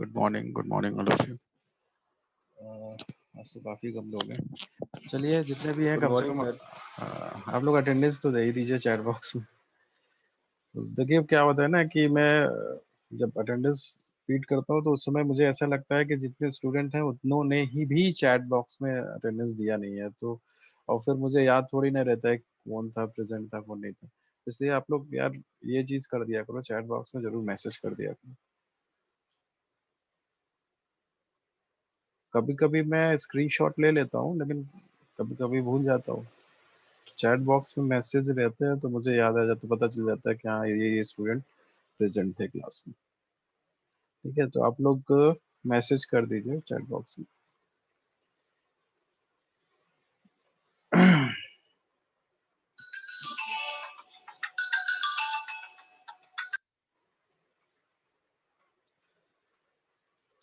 Good morning all of you. आज तो काफ़ी कम लोग हैं। चलिए जितने भी हैं गुड कम से मॉर्निंग कम सर। आप लोग अटेंडेंस तो दे ही दीजिए चैट बॉक्स में। तो देखिए अब क्या होता है ना कि मैं जब अटेंडेंस फीड करता हूँ तो उस समय मुझे ऐसा लगता है कि जितने स्टूडेंट हैं उतनों ने ही भी चैट बॉक्स में अटेंडेंस दिया नहीं है। तो और फिर मुझे याद थोड़ी ना रहता है कि कौन था प्रेजेंट था कौन नहीं था। इसलिए आप लोग यार ये चीज़ कर दिया करो, चैट बॉक्स में जरूर मैसेज कर दिया करो। कभी कभी मैं स्क्रीनशॉट ले लेता हूँ लेकिन कभी कभी भूल जाता हूँ। चैट बॉक्स में मैसेज रहते हैं तो मुझे याद आ जाता, पता चल जाता है कि हाँ ये स्टूडेंट प्रेजेंट थे क्लास में। ठीक है, तो आप लोग मैसेज कर दीजिए चैट बॉक्स में।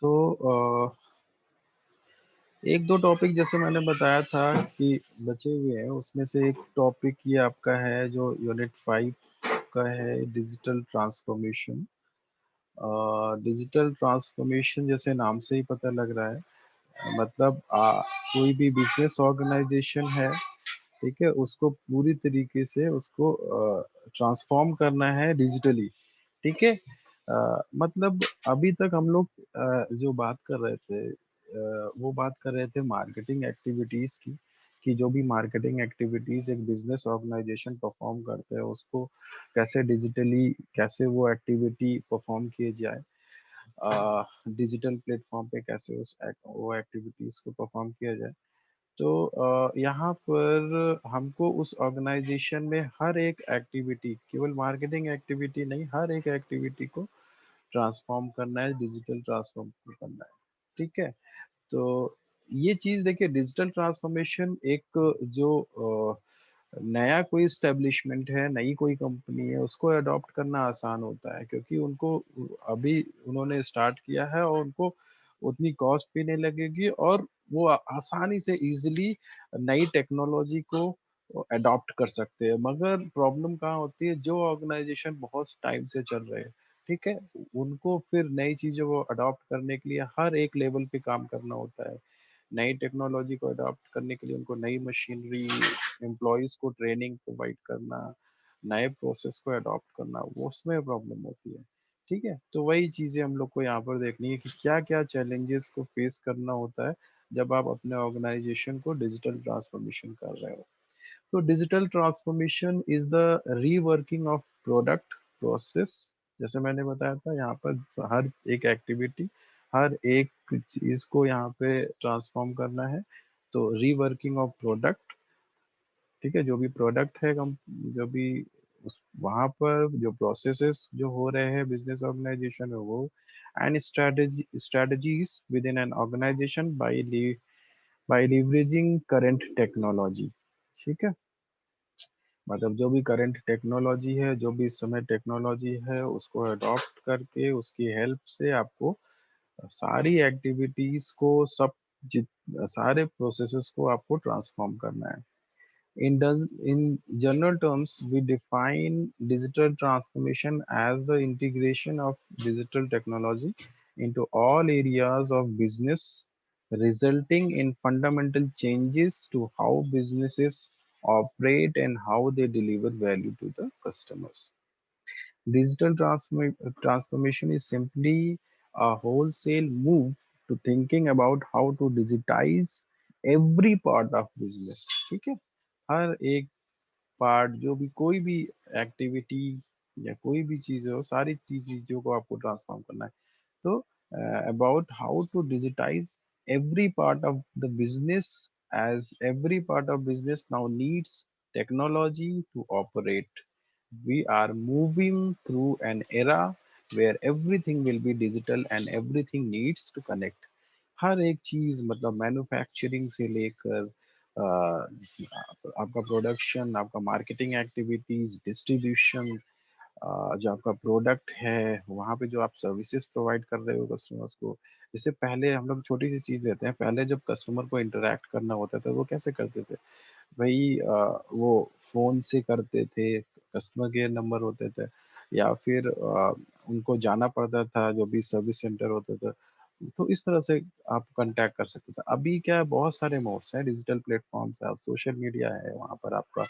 तो एक दो टॉपिक जैसे मैंने बताया था कि बचे हुए हैं, उसमें से एक टॉपिक ये आपका है जो यूनिट 5 का है, डिजिटल ट्रांसफॉर्मेशन। डिजिटल ट्रांसफॉर्मेशन जैसे नाम से ही पता लग रहा है, मतलब कोई भी बिजनेस ऑर्गेनाइजेशन है, ठीक है, उसको पूरी तरीके से उसको ट्रांसफॉर्म करना है डिजिटली। ठीक है, मतलब अभी तक हम लोग जो बात कर रहे थे वो बात कर रहे थे मार्केटिंग एक्टिविटीज की, कि जो भी मार्केटिंग एक्टिविटीज एक बिजनेस ऑर्गेनाइजेशन परफॉर्म करते हैं उसको कैसे डिजिटली, कैसे वो एक्टिविटी परफॉर्म किए जाए, डिजिटल प्लेटफॉर्म पे कैसे वो एक्टिविटीज को परफॉर्म किया जाए। तो यहाँ पर हमको उस ऑर्गेनाइजेशन में हर एक एक्टिविटी, केवल मार्केटिंग एक्टिविटी नहीं, हर एक एक्टिविटी को ट्रांसफॉर्म करना है, डिजिटल ट्रांसफॉर्म करना है। ठीक है, तो ये चीज देखिए, डिजिटल ट्रांसफॉर्मेशन एक जो नया कोई स्टेब्लिशमेंट है, नई कोई कंपनी है, उसको अडॉप्ट करना आसान होता है क्योंकि उनको अभी उन्होंने स्टार्ट किया है और उनको उतनी कॉस्ट भी नहीं लगेगी और वो आसानी से इजीली नई टेक्नोलॉजी को अडॉप्ट कर सकते हैं। मगर प्रॉब्लम कहाँ होती है, जो ऑर्गेनाइजेशन बहुत टाइम से चल रहे हैं, ठीक है, उनको फिर नई चीजों को अडॉप्ट करने के लिए हर एक लेवल पे काम करना होता है। नई टेक्नोलॉजी को अडॉप्ट करने के लिए उनको नई मशीनरी, एम्प्लॉयज को ट्रेनिंग प्रोवाइड करना, नए प्रोसेस को अडॉप्ट करना, वो उसमें प्रॉब्लम होती है। ठीक है, तो वही चीजें हम लोग को यहाँ पर देखनी है कि क्या क्या चैलेंजेस को फेस करना होता है जब आप अपने ऑर्गेनाइजेशन को डिजिटल ट्रांसफॉर्मेशन कर रहे हो। तो digital transformation is the reworking of product process. जैसे मैंने बताया था, यहाँ पर हर एक एक्टिविटी, हर एक चीज को यहाँ पे ट्रांसफॉर्म करना है। तो रीवर्किंग ऑफ प्रोडक्ट, ठीक है, जो भी प्रोडक्ट है जो भी उस वहाँ पर जो प्रोसेसेस जो हो रहे हैं बिजनेस ऑर्गेनाइजेशन में वो, and strategies within an organization by leveraging current technology. ठीक है, मतलब जो भी करंट टेक्नोलॉजी है, जो भी इस समय टेक्नोलॉजी है, उसको अडॉप्ट करके उसकी हेल्प से आपको सारी एक्टिविटीज को, सब जित सारे प्रोसेसेस को आपको ट्रांसफॉर्म करना है। In general terms, we define digital transformation as the integration of digital technology into all areas of business, resulting in fundamental changes to how businesses operate and how they deliver value to the customers. Transformation is simply a wholesale move to thinking about how to digitize every part of business. ठीक है, हर एक part, जो भी कोई भी activity या कोई भी चीज हो, सारी चीजों को आपको ट्रांसफॉर्म करना है। तो about how to digitize every part of the business, as every part of business now needs technology to operate. We are moving through an era where everything will be digital and everything needs to connect. हर एक चीज, मतलब manufacturing से लेकर आपका production, आपका marketing activities, distribution, जो आपका product है, वहाँ पे जो आप सर्विसेज प्रोवाइड कर रहे हो कस्टमर्स को। जैसे पहले हम लोग छोटी सी चीज लेते हैं, पहले जब कस्टमर को इंटरेक्ट करना होता था वो कैसे करते थे भाई, वो फोन से करते थे, कस्टमर केयर नंबर होते थे, या फिर उनको जाना पड़ता था, जो भी सर्विस सेंटर होते थे। तो इस तरह से आप कांटेक्ट कर सकते थे। अभी क्या है, बहुत सारे मोड्स हैं, डिजिटल प्लेटफॉर्म्स है, सोशल मीडिया है, वहाँ पर आपका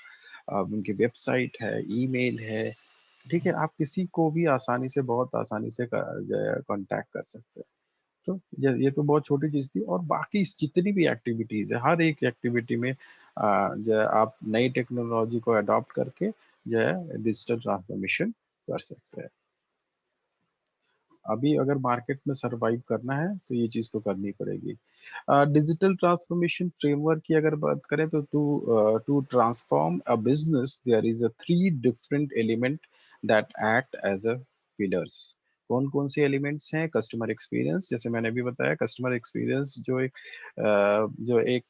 उनकी वेबसाइट है, ईमेल है, ठीक है? आप किसी को भी आसानी से, बहुत आसानी से जो है कांटेक्ट कर सकते हैं। तो ये तो बहुत छोटी चीज़ थी, और बाकी जितनी भी एक्टिविटीज़ है, हर एक एक्टिविटी में जो है आप नई टेक्नोलॉजी को अडॉप्ट करके जो है डिजिटल ट्रांसफॉर्मेशन कर सकते हैं। अभी अगर मार्केट में सर्वाइव करना है तो ये चीज़ तो करनी पड़ेगी। डिजिटल ट्रांसफॉर्मेशन फ्रेमवर्क की अगर बात करें तो to transform a business there is a three different element that act as a pillars. कौन कौन से एलिमेंट्स हैं? कस्टमर एक्सपीरियंस, जैसे मैंने भी बताया, कस्टमर एक्सपीरियंस जो एक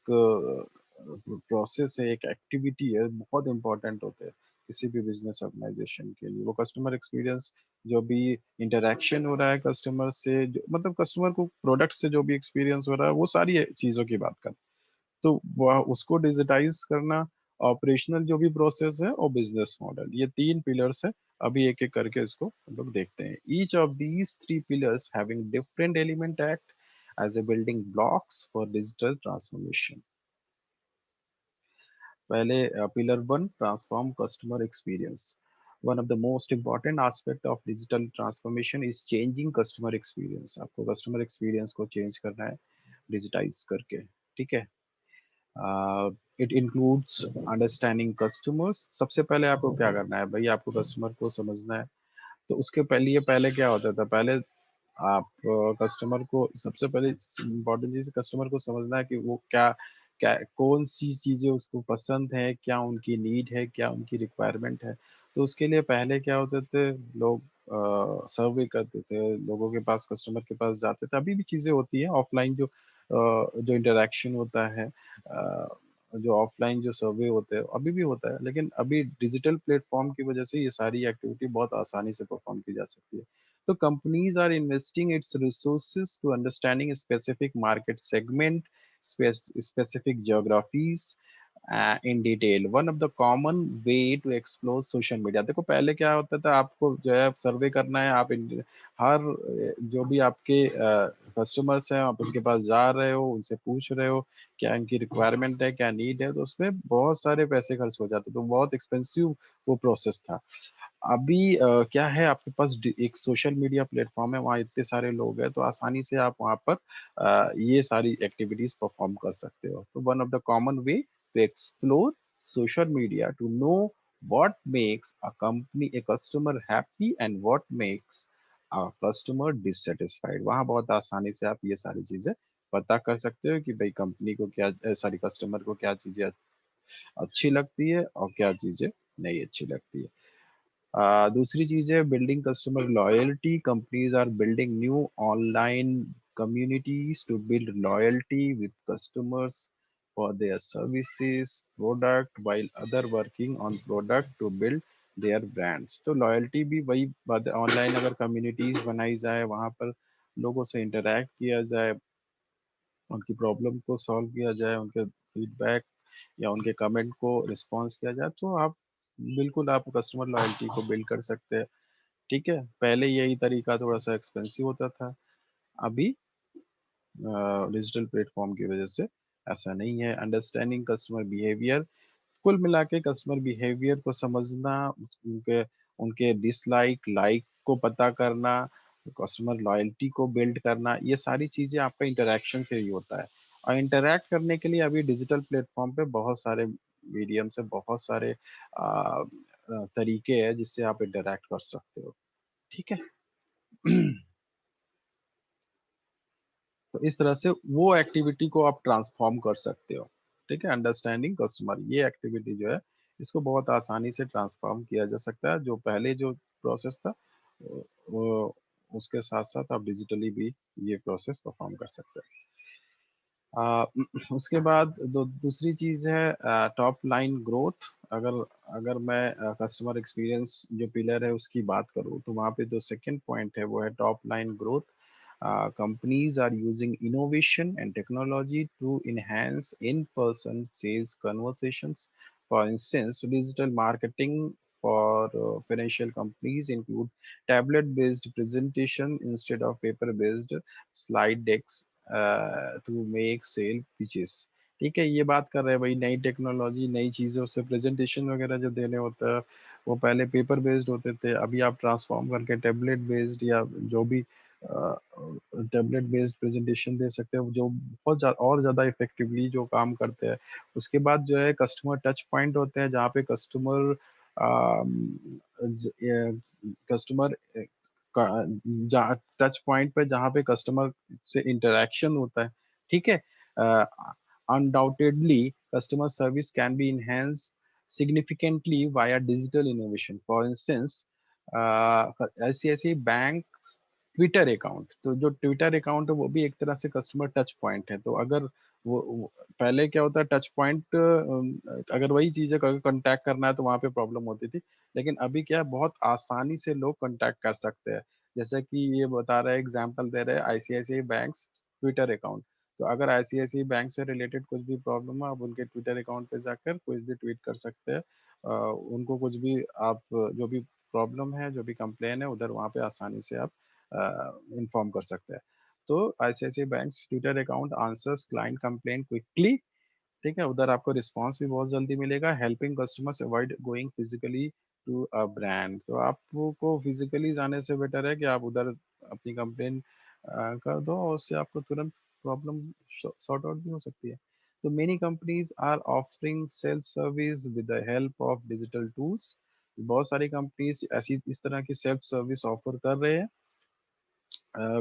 प्रोसेस है, एक एक्टिविटी है, बहुत इंपॉर्टेंट होते हैं किसी भी बिजनेस ऑर्गेनाइजेशन के लिए। वो कस्टमर एक्सपीरियंस, जो भी इंटरैक्शन हो रहा है कस्टमर से, मतलब कस्टमर को प्रोडक्ट से जो भी एक्सपीरियंस हो रहा है, वो सारी चीज़ों की बात कर, तो वह उसको डिजिटाइज करना, ऑपरेशनल जो भी प्रोसेस है, और बिजनेस मॉडल, ये तीन पिलर्स है। अभी एक एक करके इसको हम लोग देखते हैं। Each of these three pillars having different element act as a building blocks for digital transformation. पहले pillar one, transform customer experience. One of the most important aspect of digital transformation is changing customer experience. आपको customer experience को change करना है digitise करके, ठीक है? It includes understanding customers. सबसे पहले आपको क्या करना है भाई? आपको कस्टमर को समझना है। तो उसके पहले, ये पहले क्या होता था? पहले आप कस्टमर को, सबसे पहले इम्पोर्टेंट चीज़ कस्टमर को समझना है कि वो क्या क्या कौन सी चीज़ें उसको पसंद है, क्या उनकी नीड है, क्या उनकी रिक्वायरमेंट है। तो उसके लिए पहले क्या होते थे, लोग सर्वे करते थे, लोगों के पास, कस्टमर के पास जाते थे। अभी भी चीज़ें होती हैं ऑफलाइन, जो इंटरेक्शन होता है, जो ऑफलाइन जो सर्वे होते हैं, अभी भी होता है, लेकिन अभी डिजिटल प्लेटफॉर्म की वजह से ये सारी एक्टिविटी बहुत आसानी से परफॉर्म की जा सकती है। So companies are investing its resources to understanding a specific market segment, specific geographies in detail. One of the common way to explore social media. देखो पहले क्या होता था, आपको जो है सर्वे करना है, हर जो भी आपके कस्टमर्स हैं, आप उनके पास जा रहे हो, उनसे पूछ रहे हो क्या इनकी रिक्वायरमेंट है, क्या नीड है, तो उसमें बहुत सारे पैसे खर्च हो जाते, तो बहुत एक्सपेंसिव वो प्रोसेस था। अभी क्या है, आपके पास एक सोशल मीडिया प्लेटफॉर्म है, वहाँ इतने सारे लोग हैं, तो आसानी से आप वहाँ पर ये सारी एक्टिविटीज परफॉर्म कर सकते हो। तो one of the common way to explore social media to know what makes a company a customer happy and what makes a customer dissatisfied. वहाँ बहुत आसानी से आप ये सारी चीजें पता कर सकते हो कि भाई कंपनी को क्या, सारी कस्टमर को क्या चीजें अच्छी लगती है और क्या चीजें नहीं अच्छी लगती है। दूसरी चीज़ है building customer loyalty. Companies are building new online communities to build loyalty with customers for their services product while other working on product to build their brands। तो लॉयल्टी भी वही बात है, ऑनलाइन अगर कम्युनिटीज बनाई जाए, वहाँ पर लोगों से इंटरेक्ट किया जाए, उनकी प्रॉब्लम को सॉल्व किया जाए, उनके फीडबैक या उनके कमेंट को रिस्पॉन्स किया जाए, तो आप बिल्कुल आप कस्टमर लॉयल्टी को बिल्ड कर सकते हैं। ठीक है? पहले यही तरीका थोड़ा सा एक्सपेंसिव होता था। अभी डिजिटल प्लेटफॉर्म की वजह से ऐसा नहीं है। अंडरस्टैंडिंग कस्टमर बिहेवियर, कुल मिला के कस्टमर बिहेवियर को समझना, उनके उनके डिसलाइक लाइक को पता करना, कस्टमर लॉयल्टी को बिल्ड करना, ये सारी चीजें आपका इंटरेक्शन से ही होता है। और इंटरेक्ट करने के लिए अभी डिजिटल प्लेटफॉर्म पे बहुत सारे मीडियम से, बहुत सारे तरीके हैं जिससे आप इंटरेक्ट कर सकते हो। ठीक है? तो इस तरह से वो एक्टिविटी को आप ट्रांसफॉर्म कर सकते हो। ठीक है? अंडरस्टैंडिंग कस्टमर, ये एक्टिविटी जो है, इसको बहुत आसानी से ट्रांसफॉर्म किया जा सकता है। जो पहले जो प्रोसेस था, वो उसके साथ साथ आप डिजिटली भी ये प्रोसेस परफॉर्म कर सकते हैं। आ, उसके बाद दूसरी चीज है टॉप लाइन ग्रोथ। अगर अगर मैं कस्टमर एक्सपीरियंस जो पिलर है उसकी बात करूँ, तो वहाँ पे जो सेकंड पॉइंट है वो है top line growth. Companies are using innovation and technology to enhance in-person sales conversations. For instance, digital marketing for financial companies include tablet-based presentation instead of paper-based slide decks to make sale pitches. ठीक है, ये बात कर रहे हैं भाई, नई technology नई चीज़ों से प्रेजेंटेशन वगैरह जो देने होता है वो पहले पेपर बेस्ड होते थे, अभी आप ट्रांसफॉर्म करके टेबलेट बेस्ड या जो भी टैबलेट बेस्ड प्रेजेंटेशन दे सकते हैं जो बहुत और ज़्यादा इफेक्टिवली जो काम करते हैं। उसके बाद जो है कस्टमर टच पॉइंट होते हैं जहाँ पे कस्टमर कस्टमर टच पॉइंट पे जहाँ पे कस्टमर से इंटरेक्शन होता है, ठीक है। Undoubtedly customer service can be enhance significantly via digital innovation. For instance, ICICI bank Twitter account, तो जो ट्विटर अकाउंट है वो भी एक तरह से कस्टमर टच पॉइंट है। तो अगर पहले क्या होता है टच पॉइंट, अगर वही चीज़ है अगर कॉन्टैक्ट करना है तो वहाँ पे प्रॉब्लम होती थी, लेकिन अभी क्या है बहुत आसानी से लोग कॉन्टैक्ट कर सकते हैं। जैसे कि ये बता रहा है, एग्जांपल दे रहे हैं आईसीआईसीआई बैंक्स ट्विटर अकाउंट। तो अगर आईसीआईसीआई बैंक से रिलेटेड कुछ भी प्रॉब्लम है आप उनके ट्विटर अकाउंट पे जाकर कुछ भी ट्वीट कर सकते हैं। उनको कुछ भी आप जो भी प्रॉब्लम है जो भी कंप्लेन है उधर वहाँ पे आसानी से आप इन्फॉर्म कर सकते हैं। तो ICICI bank Twitter account answers client complaint quickly, ठीक है, उधर आपको रिस्पॉन्स भी बहुत जल्दी मिलेगा। Helping customers avoid going physically to a brand, तो आपको फिजिकली जाने से बेटर है कि आप उधर अपनी कंप्लेन कर दो और उससे आपको तुरंत प्रॉब्लम सॉर्ट आउट भी हो सकती है। तो many companies are offering self service with the help of digital tools. बहुत सारी कंपनीज ऐसी इस तरह की सेल्फ सर्विस ऑफर कर रहे हैं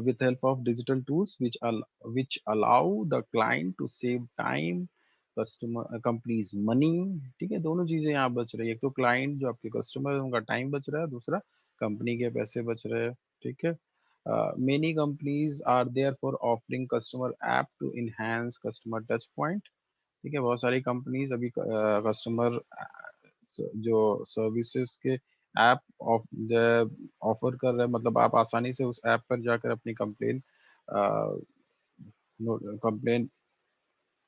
with help of digital tools which allow the client to save time, customer companies money. ठीक है, दोनों चीजें यहाँ बच रही है, एक तो क्लाइंट जो आपके कस्टमर है उनका टाइम बच रहा है, दूसरा कंपनी के पैसे बच रहे हैं। ठीक है, many companies are there for offering customer app to enhance customer touch point. ठीक है, बहुत सारी कंपनीज अभी कस्टमर जो सर्विसेज के ऐप ऑफ ऑफर कर रहे हैं, मतलब आप आसानी से उस ऐप पर जाकर अपनी कंप्लेन कंप्लेन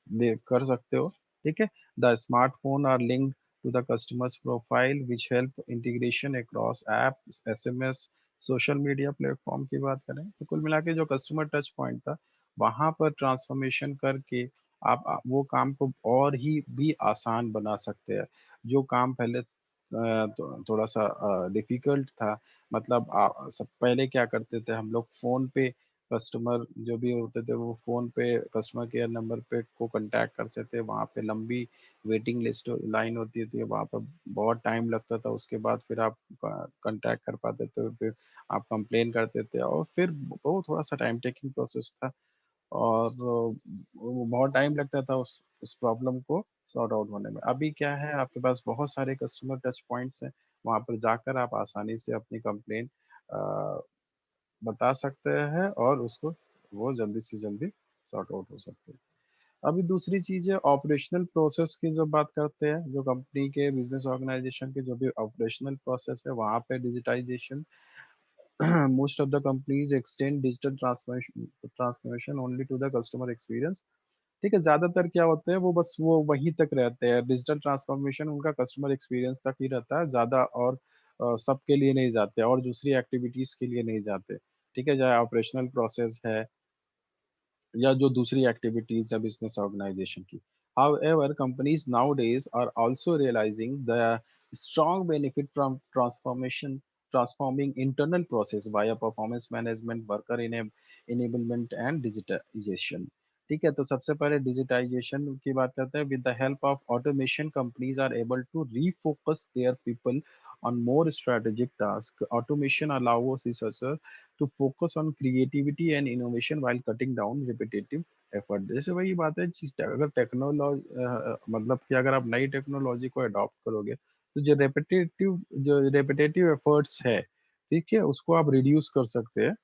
दे कर सकते हो। ठीक है, the smartphone are linked to the customers profile which help integration across app, SMS, social media platform की बात करें तो कुल मिला के जो कस्टमर टच पॉइंट था वहां पर ट्रांसफॉर्मेशन करके आप वो काम को और ही भी आसान बना सकते हैं। जो काम पहले थोड़ा सा डिफिकल्ट था, मतलब सब पहले क्या करते थे हम लोग फोन पे कस्टमर जो भी होते थे वो फ़ोन पे कस्टमर केयर नंबर पे को कॉन्टैक्ट करते थे, वहाँ पे लंबी वेटिंग लिस्ट लाइन होती थी, वहाँ पर बहुत टाइम लगता था, उसके बाद फिर आप कॉन्टैक्ट कर पाते थे, फिर आप कंप्लेन करते थे और फिर वो थोड़ा सा टाइम टेकिंग प्रोसेस था और वो बहुत टाइम लगता था उस प्रॉब्लम को सॉर्ट आउट होने में। अभी क्या है आपके पास बहुत सारे कस्टमर टच पॉइंट्स हैं, वहाँ पर जाकर आप आसानी से अपनी कंप्लेन बता सकते हैं और उसको वो जल्दी से जल्दी सॉर्ट आउट हो सकते हैं। अभी दूसरी चीज़ है ऑपरेशनल प्रोसेस की जब बात करते हैं, जो कंपनी के बिजनेस ऑर्गेनाइजेशन के जो भी ऑपरेशनल प्रोसेस है वहाँ पे digitization most of the companies extend digital transformation only to the customer experience. ठीक है, ज्यादातर क्या होते हैं वो बस वो वहीं तक रहते हैं, डिजिटल ट्रांसफॉर्मेशन उनका कस्टमर एक्सपीरियंस तक ही रहता है, ज्यादा और सबके लिए नहीं जाते और दूसरी एक्टिविटीज के लिए नहीं जाते। ठीक है, चाहे ऑपरेशनल प्रोसेस है या जो दूसरी एक्टिविटीज है बिजनेस ऑर्गेनाइजेशन की। However, companies nowadays are also realizing the strong benefit from transforming internal process via performance management, worker enablement and digitization. ठीक है, तो सबसे पहले डिजिटाइजेशन की बात करते हैं। With the help of automation companies are able to refocus their people on more strategic tasks. Automation allows researchers to focus on creativity and innovation while cutting down repetitive effort। जैसे वही बात है अगर technology मतलब कि अगर आप नई टेक्नोलॉजी को अडॉप्ट करोगे तो जो रेपिटेटिव एफर्ट्स है, ठीक है, उसको आप रिड्यूस कर सकते हैं।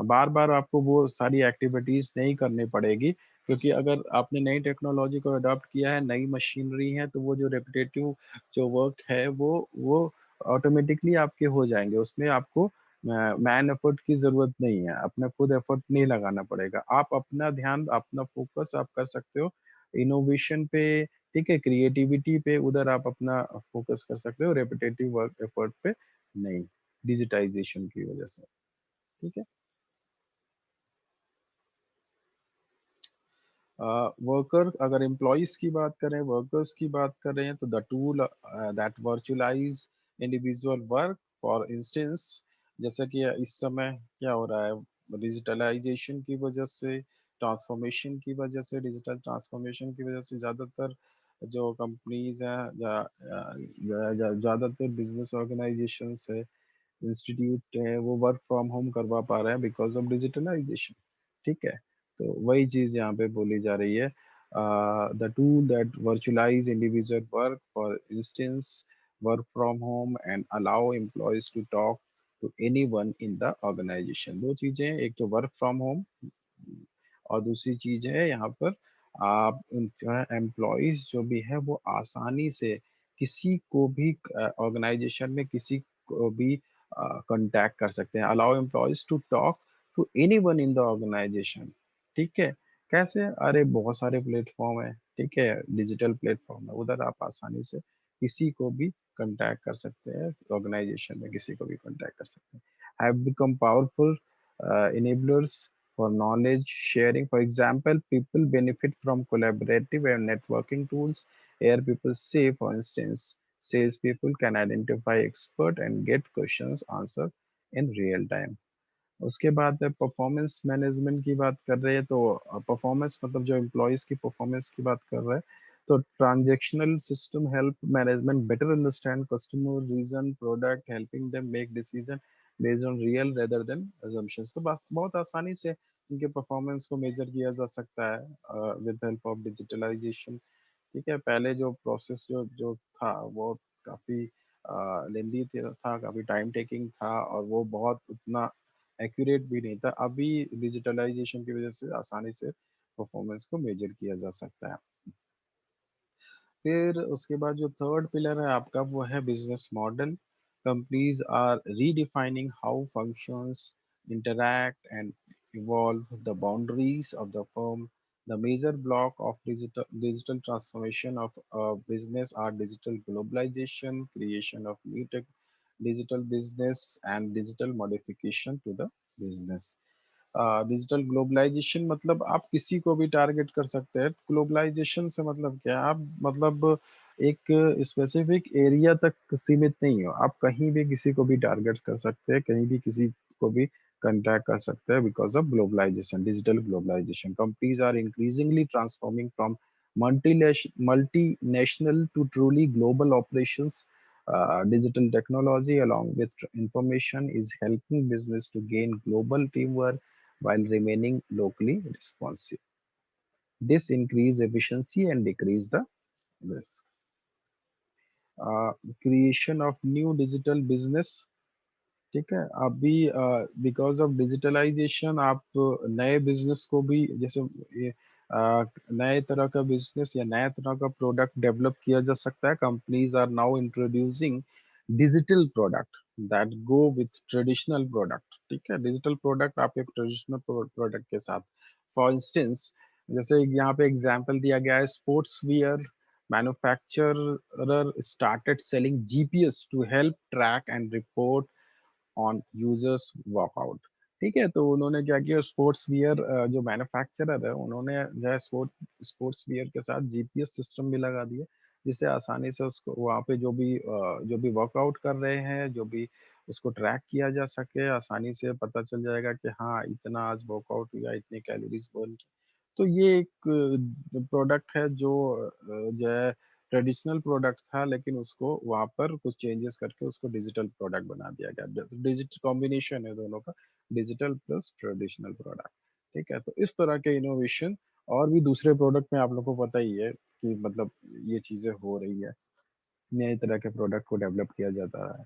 बार बार आपको वो सारी एक्टिविटीज नहीं करनी पड़ेगी, क्योंकि अगर आपने नई टेक्नोलॉजी को अडॉप्ट किया है, नई मशीनरी है, तो वो जो रेपिटेटिव जो वर्क है वो ऑटोमेटिकली आपके हो जाएंगे, उसमें आपको मैन एफर्ट की ज़रूरत नहीं है, अपना खुद एफर्ट नहीं लगाना पड़ेगा। आप अपना ध्यान, अपना फ़ोकस आप कर सकते हो इनोवेशन पे, ठीक है, क्रिएटिविटी पे उधर आप अपना फोकस कर सकते हो, रेपिटेटिव वर्क एफर्ट पे नहीं, डिजिटाइजेशन की वजह से। ठीक है। वर्कर, अगर एम्प्लॉयज की बात करें, वर्कर्स की बात कर रहे हैं, तो the tool that virtualize individual work, for instance, जैसा कि इस समय क्या हो रहा है, डिजिटलाइजेशन की वजह से, ट्रांसफॉर्मेशन की वजह से, डिजिटल ट्रांसफॉर्मेशन की वजह से ज़्यादातर जो कंपनीज हैं या ज़्यादातर बिजनेस ऑर्गेनाइजेशंस है, इंस्टीट्यूट है, वो वर्क फ्रॉम होम करवा पा रहे हैं बिकॉज ऑफ डिजिटलाइजेशन। ठीक है, तो वही चीज यहाँ पे बोली जा रही है, the tool that virtualize individual work, for instance work from home and allow employees to talk to anyone in the organization. दो चीजें हैं, एक तो वर्क फ्रॉम होम और दूसरी चीज है यहाँ पर आप जो है एम्प्लॉयज जो भी है वो आसानी से किसी को भी ऑर्गेनाइजेशन में किसी को भी कांटेक्ट कर सकते हैं। Allow employees to talk to anyone in the organization. ठीक है, कैसे? अरे बहुत सारे प्लेटफॉर्म है, ठीक है, डिजिटल प्लेटफॉर्म है, उधर आप आसानी से किसी को भी कांटेक्ट कर सकते हैं, ऑर्गेनाइजेशन में किसी को भी कांटेक्ट कर सकते हैं। Have become powerful enablers for knowledge sharing. For example, people benefit from collaborative and networking tools. Here, people say, for instance, salespeople can identify expert and get questions answered in real time. उसके बाद performance management की बात कर रहे हैं, तो performance मतलब जो एम्प्लॉयज की परफॉर्मेंस की बात कर रहे हैं, तो transactional system help management better understand customer reason product, helping them make decision based on real rather than assumptions। तो बहुत आसानी से उनके परफॉर्मेंस को मेजर किया जा सकता है विद हेल्प ऑफ डिजिटलाइजेशन। ठीक है, पहले जो प्रोसेस जो जो था वो काफी लेंदी था, काफी टाइम टेकिंग था, और वो बहुत उतना एक्यूरेट भी नहीं था। अभी डिजिटलाइजेशन की वजह से आसानी से परफॉर्मेंस को मेजर किया जा सकता है। फिर उसके बाद जो थर्ड पिलर है आपका वो है business model. Companies are redefining how functions interact and evolve the boundaries of the firm. The major block of digital transformation of a business are digital globalization, creation of new digital business, and digital modification to the business। Digital globalization मतलब आप किसी को भी target कर सकते हैं। Globalisation से मतलब क्या है? आप मतलब एक स्पेसिफिक एरिया तक सीमित नहीं हो, आप कहीं भी किसी को भी टारगेट कर सकते हैं, कहीं भी किसी को भी कंटैक्ट कर सकते हैं because of globalization, digital globalization. Companies are increasingly transforming from multinational to truly global operations. Digital technology, along with information, is helping business to gain global teamwork while remaining locally responsive. This increase efficiency and decrease the risk. Creation of new digital business। ठीक है, अभी because of digitalisation आप नए business को भी जैसे ये, नए तरह का बिजनेस या नया तरह का प्रोडक्ट डेवलप किया जा सकता है। Companies are now introducing digital product that go with traditional product. ठीक है, डिजिटल प्रोडक्ट आप एक ट्रेडिशनल प्रोडक्ट के साथ, फॉर इंस्टेंस जैसे यहाँ पे एग्जांपल दिया गया है, sports wear manufacturer started selling GPS to help track and report on users workout. ठीक है, तो उन्होंने क्या किया, स्पोर्ट्स वियर जो मैन्युफैक्चरर है उन्होंने जो है स्पोर्ट्स वियर के साथ जीपीएस सिस्टम भी लगा दिया, जिससे आसानी से उसको वहाँ पे जो भी वर्कआउट कर रहे हैं, जो भी उसको ट्रैक किया जा सके, आसानी से पता चल जाएगा कि हाँ इतना आज वर्कआउट हुआ, इतने कैलोरीज बर्न। तो ये एक प्रोडक्ट है जो है ट्रेडिशनल प्रोडक्ट था, लेकिन उसको वहाँ पर कुछ चेंजेस करके उसको डिजिटल प्रोडक्ट बना दिया गया। डिजिटल कॉम्बिनेशन है दोनों का, डिजिटल प्लस ट्रेडिशनल प्रोडक्ट। ठीक है, तो इस तरह के इनोवेशन और भी दूसरे प्रोडक्ट में आप लोगों को पता ही है कि मतलब ये चीजें हो रही है, नए तरह के प्रोडक्ट को डेवलप किया जाता है।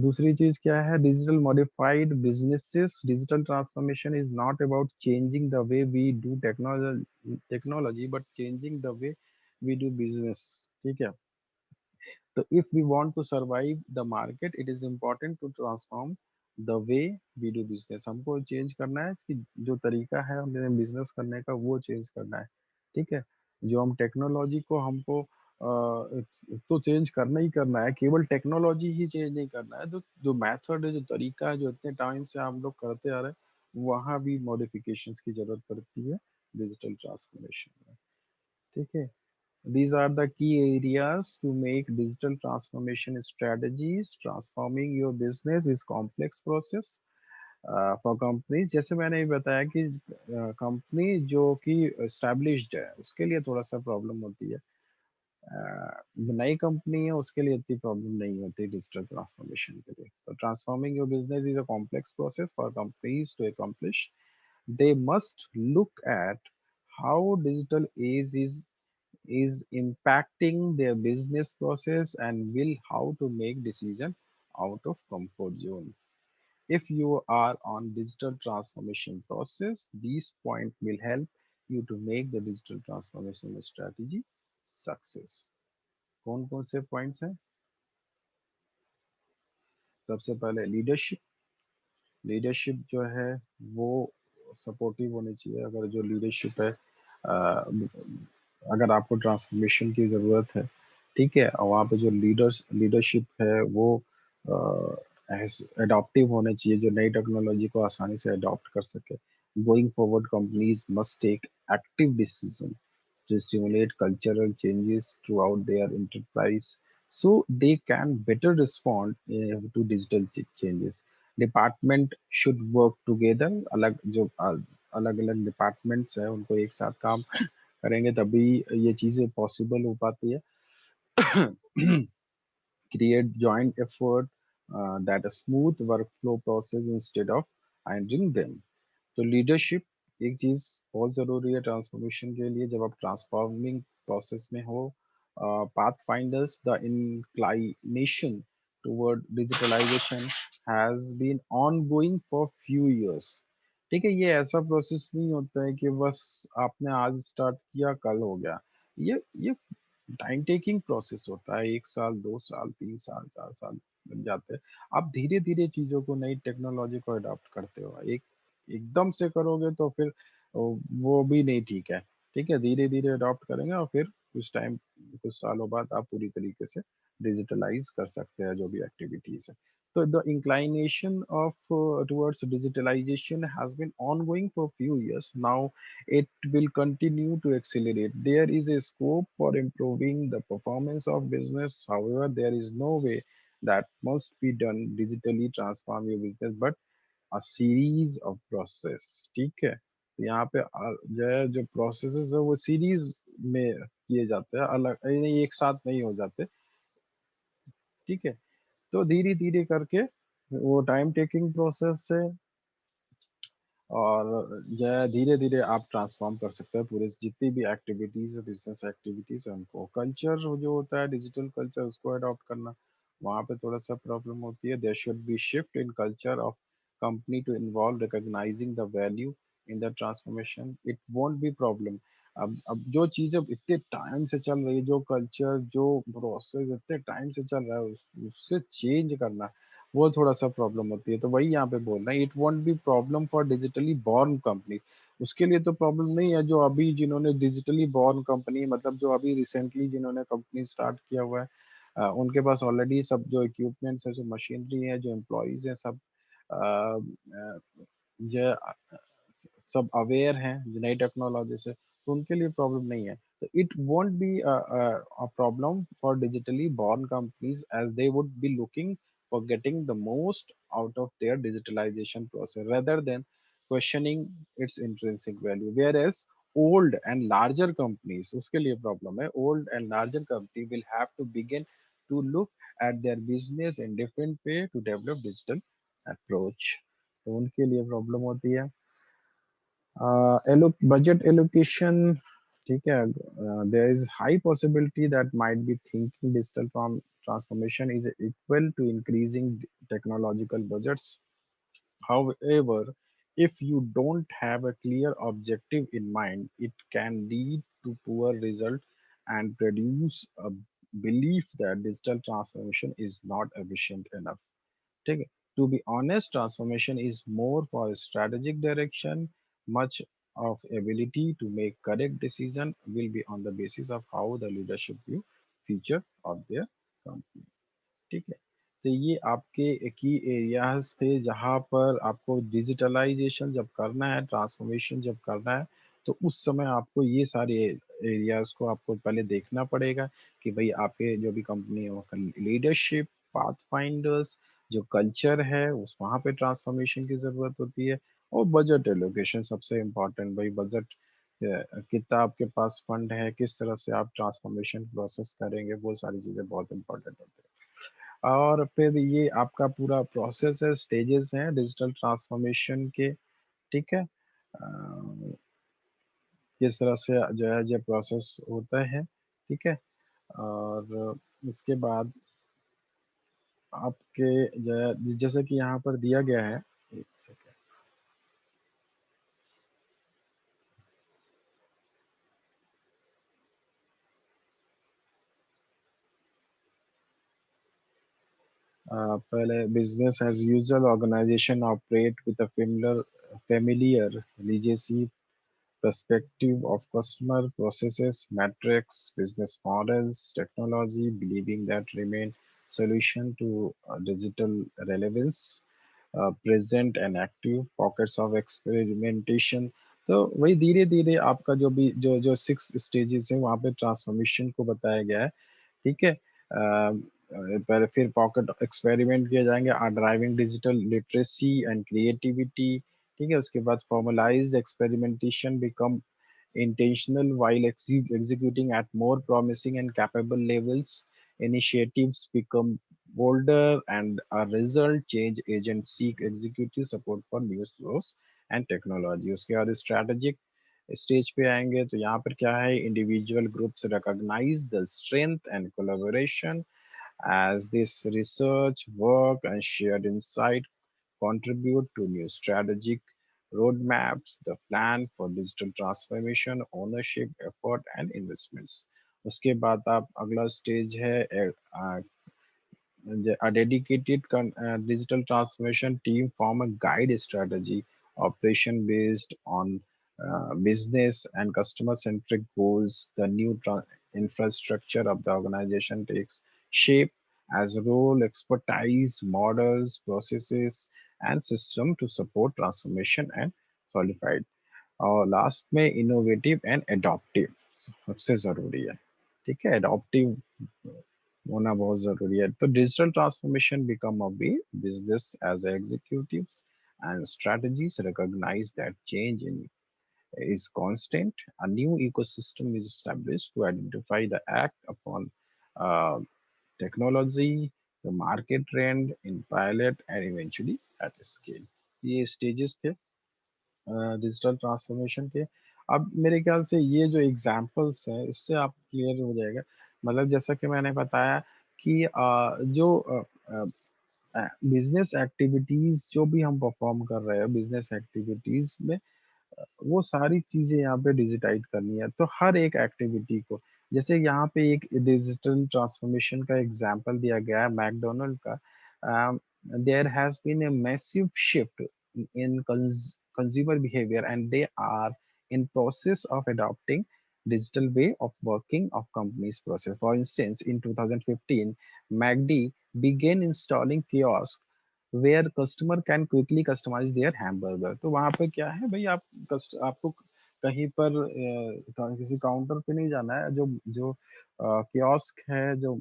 दूसरी चीज क्या है, digital modified businesses. Digital transformation is not about changing the way we do technology but changing the way we do business. ठीक है, तो if we want to survive the market it is important to transform the way we do business. हमको change करना है कि जो तरीका है हमें बिजनेस करने का वो चेंज करना है। ठीक है, जो हम टेक्नोलॉजी को हमको तो चेंज करना ही करना है, केवल टेक्नोलॉजी ही चेंज नहीं करना है, जो जो मेथड है, जो तरीका है, जो इतने टाइम से हम लोग करते आ रहे हैं, वहाँ भी मॉडिफिकेशंस की जरूरत पड़ती है डिजिटल ट्रांसफॉर्मेशन में। ठीक है, these are the key areas to make digital transformation strategies. Transforming your business is complex process for companies. जैसे मैंने ये बताया कि कंपनी जो कि established है उसके लिए थोड़ा सा प्रॉब्लम होती है। जो नई कंपनी है उसके लिए इतनी प्रॉब्लम नहीं होती डिजिटल ट्रांसफॉर्मेशन के लिए। तो transforming your business is a complex process for companies to accomplish. They must look at how digital age is impacting their business process and will how to make decision out of comfort zone. If you are on digital transformation process, these points will help you to make the digital transformation strategy success. कौन कौन से points हैं? सबसे पहले leadership. Leadership जो है वो supportive होनी चाहिए। अगर जो लीडरशिप है अगर आपको ट्रांसफॉर्मेशन की ज़रूरत है, ठीक है, और वहाँ पे जो लीडरशिप है वो एडॉप्टिव होने चाहिए, जो नई टेक्नोलॉजी को आसानी से अडॉप्ट कर सके। Going forward companies must take active decision to stimulate cultural changes throughout their enterprise so they can better respond to digital changes. Department should work together। अलग जो अलग अलग डिपार्टमेंट्स है उनको एक साथ काम करेंगे तभी ये चीजें पॉसिबल हो पाती है। Create joint effort that a smooth workflow process instead of hindering them। तो लीडरशिप एक चीज बहुत जरूरी है ट्रांसफॉर्मेशन के लिए। जब आप ट्रांसफॉर्मिंग प्रोसेस में हो, path finders the inclination toward digitalization has been ongoing for few years. ठीक है, ये ऐसा प्रोसेस नहीं होता है कि बस आपने आज स्टार्ट किया कल हो गया। ये टाइम टेकिंग प्रोसेस होता है। 1 साल, 2 साल, 3 साल, 4 साल लग जाते हैं। आप धीरे धीरे चीजों को, नई टेक्नोलॉजी को अडॉप्ट करते हो। एकदम से करोगे तो फिर वो भी नहीं ठीक है। ठीक है, धीरे धीरे अडॉप्ट करेंगे और फिर कुछ सालों बाद आप पूरी तरीके से डिजिटलाइज कर सकते हैं जो भी एक्टिविटीज है। तो the inclination of towards digitalization has been ongoing for few years now. It will continue to accelerate. There is a scope for improving the performance of business. However, there is no way that must be done digitally transform your business, but a series of process। ठीक है, तो यहाँ पे जो processes है वो series में किए जाते हैं, अलग नहीं, एक साथ नहीं हो जाते। ठीक है, तो धीरे धीरे करके वो टाइम टेकिंग प्रोसेस है और यह धीरे धीरे आप ट्रांसफॉर्म कर सकते हैं पूरे जितनी भी एक्टिविटीज है, बिजनेस एक्टिविटीज है उनको। कल्चर जो होता है, डिजिटल कल्चर, उसको अडॉप्ट करना, वहाँ पे थोड़ा सा प्रॉब्लम होती है। There should be shift in culture of company to involve recognising the value in the transformation. It won't be problem. अब जो चीजें इतने टाइम से चल रही है, जो कल्चर, जो प्रोसेस इतने टाइम से चल रहा है, उससे चेंज करना, वो थोड़ा सा प्रॉब्लम होती है। तो वही यहाँ पे बोल रहे हैं, it won't be problem for digitally born companies. उसके लिए तो प्रॉब्लम नहीं है जो अभी जिन्होंने डिजिटली बॉर्न कंपनी, मतलब जो अभी रिसेंटली जिन्होंने कंपनी स्टार्ट किया हुआ है, उनके पास ऑलरेडी सब जो इक्विपमेंट्स है, जो मशीनरी है, जो एम्प्लॉयज है, सब अ, अ, ये सब अवेयर हैं जो नई टेक्नोलॉजी से, तो उनके लिए प्रॉब्लम नहीं है। तो it won't B a problem for digitally born companies as they would be looking for getting the most out of their digitalization process rather than questioning its intrinsic value, whereas old and larger companies, उसके लिए problem है। old and larger company will have to begin to look at their business in different way to develop digital approach। तो उनके लिए problem होती है। Budget allocation, ठीक है, there is high possibility that might be thinking digital transformation is equal to increasing technological budgets. However, if you don't have a clear objective in mind, it can lead to poor result and produce a belief that digital transformation is not efficient enough। ठीक है, to be honest, transformation is more for strategic direction, much of ability to make correct decision will be on the basis of how the leadership view future of their company. ठीक है, तो ये आपके की areas थे जहाँ पर आपको डिजिटलाइजेशन जब करना है, ट्रांसफॉर्मेशन जब करना है, तो उस समय आपको ये सारे एरियाज को आपको पहले देखना पड़ेगा कि भाई आपके जो भी कंपनी है वहाँ लीडरशिप, पाथ फाइंडर्स, जो कल्चर है उस वहाँ पे ट्रांसफॉर्मेशन की ज़रूरत होती है, और बजट एलोकेशन सबसे इम्पोर्टेंट, भाई बजट कितना आपके पास फंड है, किस तरह से आप ट्रांसफॉर्मेशन प्रोसेस करेंगे, वो सारी चीज़ें बहुत इंपॉर्टेंट होती है। और फिर ये आपका पूरा प्रोसेस है, स्टेजेस हैं डिजिटल ट्रांसफॉर्मेशन के, ठीक है। किस तरह से जो है ये प्रोसेस होता है, ठीक है। और उसके बाद आपके जो है जैसे कि यहाँ पर दिया गया है, एक सेकेंड, पहले business as usual organisation operate with a familiar legacy perspective of customer processes, metrics, business models, technology, believing that remain solution to digital relevance, present and active pockets of experimentation। तो वही धीरे धीरे आपका जो भी जो जो 6 स्टेजेस है वहाँ पे ट्रांसफॉर्मेशन को बताया गया है, ठीक है। पहले फिर पॉकेट एक्सपेरिमेंट किए जाएंगे, are driving digital literacy and creativity, ठीक है। उसके बाद formalised experimentation become intentional while executing at more promising and capable levels. Initiatives become bolder and a result change agents seek executive support for new source and technology। उसके बाद strategic stage पे आएंगे तो यहाँ पर क्या है, individual groups recognize the strength and collaboration as this research work and shared insight contribute to new strategic roadmaps, the plan for digital transformation, ownership, effort and investments। उसके बाद आप अगला स्टेज है a dedicated digital transformation team form a guide strategy operation based on business and customer centric goals। The new infrastructure of the organization takes shape as role, expertise, models, processes and system to support transformation and solidified। और last में innovative and adaptive सबसे जरूरी है, ठीक है, adaptive होना बहुत जरूरी है। तो digital transformation become a way business as executives and strategies recognise that change in is constant, a new ecosystem is established to identify the act upon uh, technology, the market trend in pilot and eventually at scale। ये stages थे digital transformation के। अब मेरे ख्याल से ये जो examples हैं इससे आप क्लियर हो जाएगा, मतलब जैसा कि मैंने बताया कि जो बिजनेस एक्टिविटीज जो भी हम परफॉर्म कर रहे हैं बिजनेस एक्टिविटीज में, वो सारी चीजें यहाँ पे डिजिटाइज करनी है, तो हर एक एक्टिविटी को, जैसे यहाँ पे एक डिजिटल ट्रांसफॉर्मेशन का एग्जांपल दिया गया है मैकडोनल्ड का। There has been a massive shift in consumer behavior and they are in process of adopting digital way of working of companies process। For instance, in 2015 McD began installing kiosks where customer can quickly customise their hamburger. तो वहाँ पे क्या है भाई, आप आपको कहीं पर किसी काउंटर पे नहीं जाना है, जो जो कियोस्क है, जो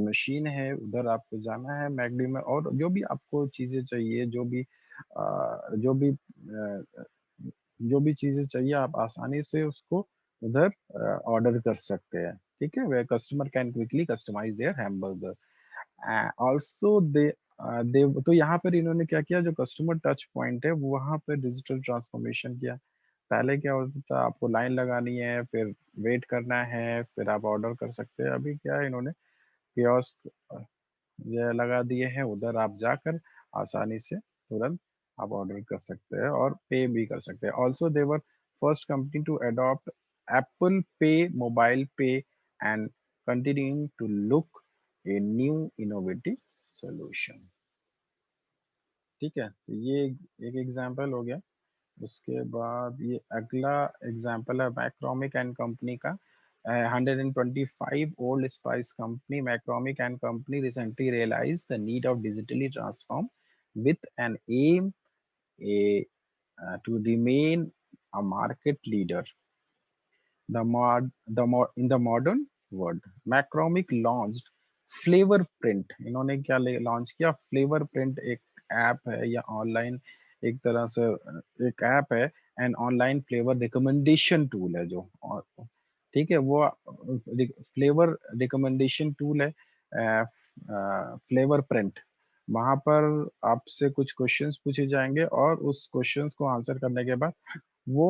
मशीन है, उधर आपको जाना है मैकडी में, और जो भी आपको चीज़ें चाहिए, जो भी चीज़ें चाहिए आप आसानी से उसको उधर ऑर्डर कर सकते हैं, ठीक है। वे customer can quickly customise their hamburger. Also they तो यहाँ पर इन्होंने क्या किया, जो कस्टमर टच पॉइंट है वो वहाँ पे डिजिटल ट्रांसफॉर्मेशन किया। पहले क्या होता था, आपको लाइन लगानी है, फिर वेट करना है, फिर आप ऑर्डर कर सकते हैं। अभी क्या है, इन्होंने कियोस्क ये लगा दिए हैं, उधर आप जाकर आसानी से तुरंत आप ऑर्डर कर सकते हैं और पे भी कर सकते हैं। Also they were first company to adopt Apple Pay mobile pay and continuing to look a new innovative solution, ठीक है। तो ये एक एग्जांपल हो गया। उसके बाद ये अगला एग्जांपल है मैक्रोमिक एंड कंपनी का। 125 old spice company McCormick and Company recently realized the need of digitally transform with an aim a, to remain a market leader. In the modern world, McCormick launched Flavor Print. इन्होंने क्या launch किया? Flavour print एक app है या online एक तरह से एक ऐप है and online flavour recommendation tool है जो ठीक है वो फ्लेवर रिकमेंडेशन टूल है फ्लेवर प्रिंट। वहां पर आपसे कुछ क्वेश्चंस पूछे जाएंगे और उस क्वेश्चंस को आंसर करने के बाद वो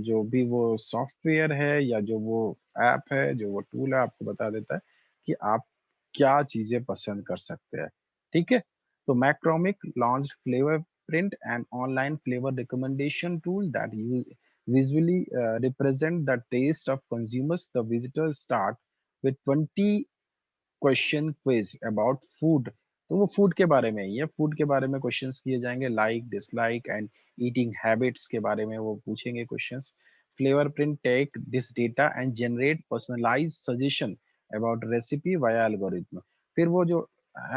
जो भी वो सॉफ्टवेयर है या जो वो ऐप है जो वो टूल है आपको बता देता है कि आप क्या चीजें पसंद कर सकते हैं। ठीक है, तो McCormick launched flavour print and online flavour recommendation tool that you visually represent the taste of consumers. The visitors start with 20 question quiz about food. तो वो फूड के बारे में ही है, फूड के बारे में क्वेश्चंस किए जाएंगे, like dislike and eating habits के बारे में वो पूछेंगे questions. Flavour print take this data and generate personalised suggestion about recipe via algorithm. फिर वो जो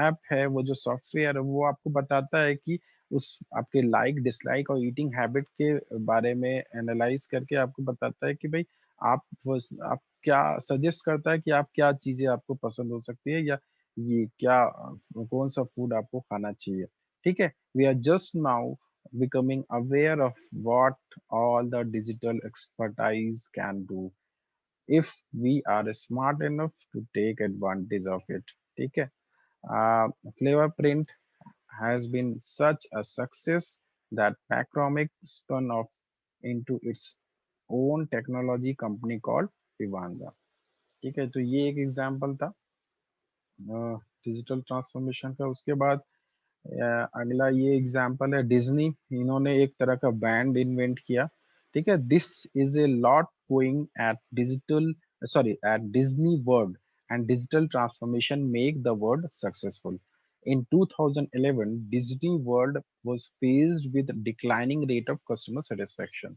ऐप है वो जो सॉफ्टवेयर है वो आपको बताता है कि उस आपके लाइक डिसलाइक और ईटिंग हैबिट के बारे में एनालाइज करके आपको बताता है कि भाई आप क्या सजेस्ट करता है कि आप क्या चीजें आपको पसंद हो सकती है या ये क्या कौन सा फूड आपको खाना चाहिए। ठीक है, we are just now becoming aware of what all the digital expertise can do if we are smart enough to take advantage of it। ठीक है, flavour print has been such a success that Macromic spun off into its own technology company called Vivanga। ठीक है, तो ये एक example था digital transformation का। उसके बाद अगला ये एग्जांपल है डिज्नी। इन्होंने एक तरह का बैंड इन्वेंट किया। ठीक है, this is a lot going at digital sorry at Disney World and digital transformation make the world successful. In 2011, Disney World was faced with declining rate of customer satisfaction।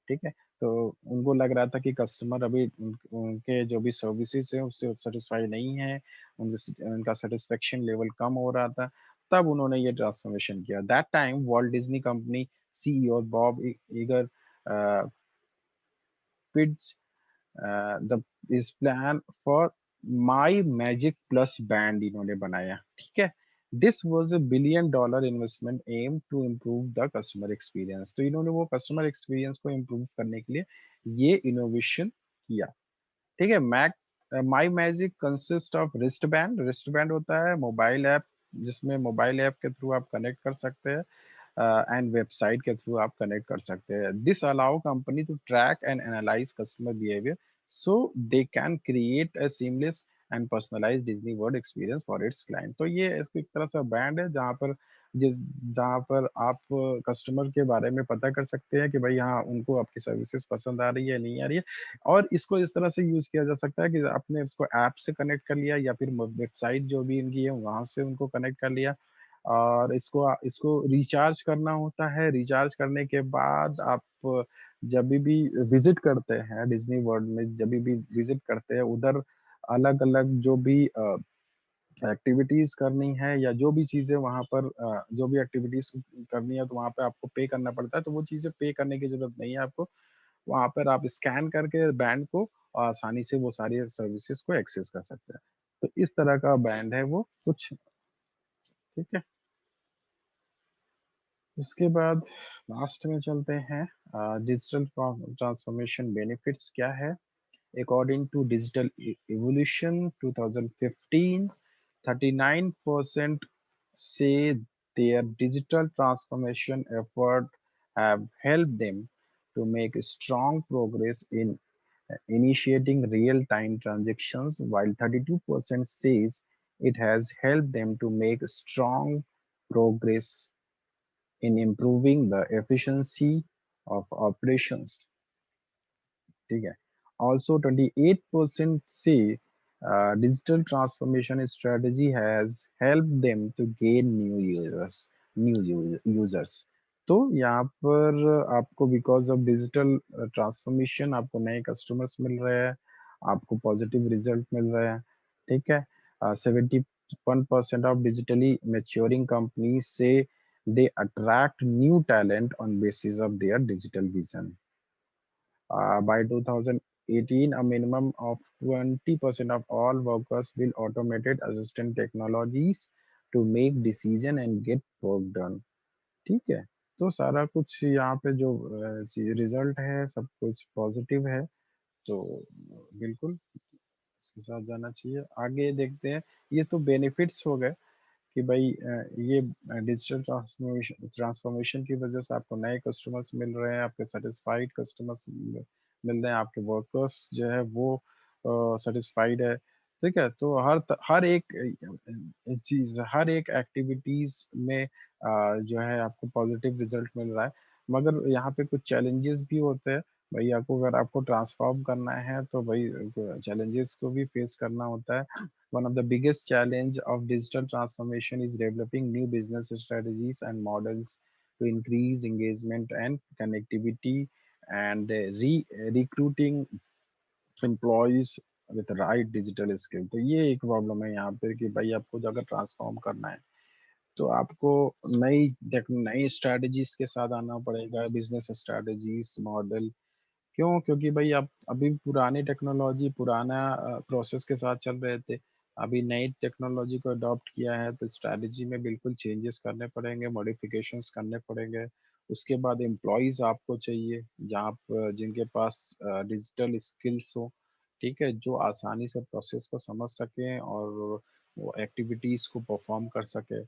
ठीक है, तो उनको लग रहा था कि कस्टमर अभी उनके जो भी सर्विसेज है उससे सेटिस्फाई नहीं है, उनका सेटिस्फेक्शन लेवल कम हो रहा था। तब उन्होंने ये ट्रांसफॉर्मेशन किया। That time Walt Disney company CEO Bob Iger pits the is plan for my magic plus band इन्होंने बनाया। ठीक है, this was $1 billion investment aim to improve the customer experience. तो इन्होंने वो कस्टमर एक्सपीरियंस को इम्प्रूव करने के लिए ये इनोवेशन किया। ठीक है, make my magic consist of wrist band. Wrist band होता है मोबाइल ऐप जिसमें मोबाइल ऐप के थ्रू आप कनेक्ट कर सकते हैं एंड वेबसाइट के थ्रू आप कनेक्ट कर सकते हैं। This allow company to track and analyse customer behaviour so they can create a seamless and personalise Disney World experience for its client. तो ये इसको एक तरह से बैंड है जहाँ पर आप कस्टमर के बारे में पता कर सकते हैं कि भाई हाँ उनको आपकी सर्विसेज पसंद आ रही है नहीं आ रही है। और इसको इस तरह से यूज किया जा सकता है कि आपने उसको ऐप से कनेक्ट कर लिया या फिर वेबसाइट जो भी इनकी है वहां से उनको कनेक्ट कर लिया और इसको इसको रिचार्ज करना होता है। रिचार्ज करने के बाद आप जब भी विजिट करते हैं डिज्नी वर्ल्ड में, जब भी विजिट करते हैं उधर अलग अलग जो भी एक्टिविटीज करनी है या जो भी चीजें वहां पर जो भी एक्टिविटीज करनी है तो वहां पे आपको पे करना पड़ता है। तो वो चीजें पे करने की जरूरत नहीं है आपको, वहां पर आप स्कैन करके बैंड को आसानी से वो सारी सर्विसेज को एक्सेस कर सकते हैं। तो इस तरह का बैंड है वो कुछ। ठीक है, उसके बाद लास्ट में चलते हैं डिजिटल ट्रांसफॉर्मेशन बेनिफिट्स क्या है। According to digital evolution 2015, 39% say their digital transformation effort have helped them to make strong progress in initiating real-time transactions, while 32% says it has helped them to make strong progress in improving the efficiency of operations। ठीक है, also 28% say digital transformation strategy has helped them to gain new users। तो यहाँ पर आपको because of digital transformation आपको नए customers मिल रहे हैं, आपको पॉजिटिव रिजल्ट मिल रहे हैं। ठीक है। 71% ऑफ डिजिटली मैच्योरिंग कंपनी से they attract new talent on basis of their digital vision. By 2018, a minimum of 20% of all workers will automated assistant technologies to make decision and get work done। ठीक है। तो सारा कुछ यहाँ पे जो result है सब कुछ पॉजिटिव है। तो बिल्कुल इसके साथ जाना चाहिए। आगे देखते हैं। ये तो बेनिफिट्स हो गए कि भाई ये डिजिटल ट्रांसफॉर्मेशन ट्रांसफॉर्मेशन की वजह से आपको नए कस्टमर्स मिल रहे हैं, आपके सेटिस्फाइड कस्टमर्स मिल रहे हैं, आपके वर्कर्स जो है वो सेटिस्फाइड है। ठीक है। तो हर एक चीज, हर एक एक्टिविटीज में जो है आपको पॉजिटिव रिजल्ट मिल रहा है। मगर यहाँ पे कुछ चैलेंजेस भी होते हैं। भाई आपको अगर आपको ट्रांसफॉर्म करना है तो भाई चैलेंजेस को भी फेस करना होता है। One of the biggest challenge of digital transformation is developing new business strategies and models to increase engagement and connectivity and recruiting employees with the right digital skill। तो ये एक प्रॉब्लम है यहाँ पे कि भाई आपको अगर ट्रांसफॉर्म करना है तो आपको नई स्ट्रेटजीज के साथ आना पड़ेगा, बिजनेस स्ट्रेटजीज मॉडल। क्यों? क्योंकि भाई आप अभी पुरानी टेक्नोलॉजी, पुराना प्रोसेस के साथ चल रहे थे। अभी नई टेक्नोलॉजी को अडॉप्ट किया है तो स्ट्रैटेजी में बिल्कुल चेंजेस करने पड़ेंगे, मॉडिफिकेशंस करने पड़ेंगे। उसके बाद एम्प्लॉयज आपको चाहिए जहाँ जिनके पास डिजिटल स्किल्स हो। ठीक है। जो आसानी से प्रोसेस को समझ सकें और वो एक्टिविटीज को परफॉर्म कर सके।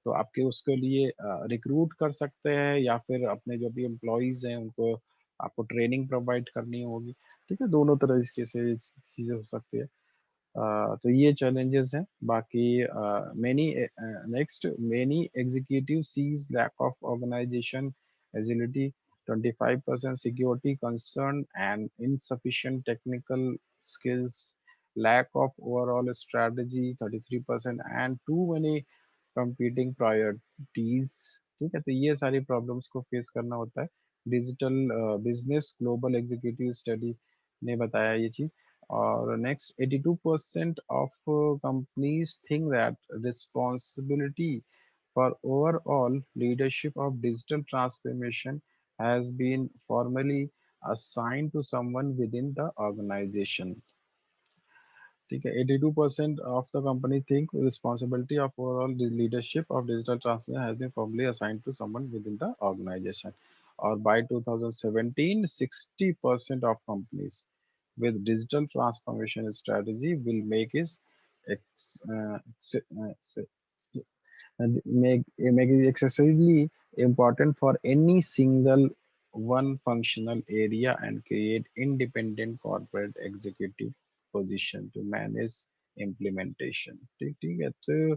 तो आपके उसके लिए रिक्रूट कर सकते हैं या फिर अपने जो भी एम्प्लॉयज हैं उनको आपको ट्रेनिंग प्रोवाइड करनी होगी। ठीक है। दोनों तरह से चीजें हो सकती है। तो ये चैलेंजेस हैं। बाकी many next many executive sees lack of organisation agility, 25% security concern and insufficient technical skills, lack of overall strategy 33%, and too many competing priorities। ठीक है। तो ये सारी प्रॉब्लम्स को फेस करना होता है। Digital business global executive study ने बताया ये चीज। और next 82% of companies think that responsibility for overall leadership of digital transformation has been formally assigned to someone within the organization। ठीक है। 82% of the company think responsibility of overall leadership of digital transformation has been formally assigned to someone within the organization। और by 2017 60% of companies with digital transformation strategy will make it ex, make it excessively important for any single one functional area and create independent corporate executive position to manage implementation। ठीक ठीक है। तो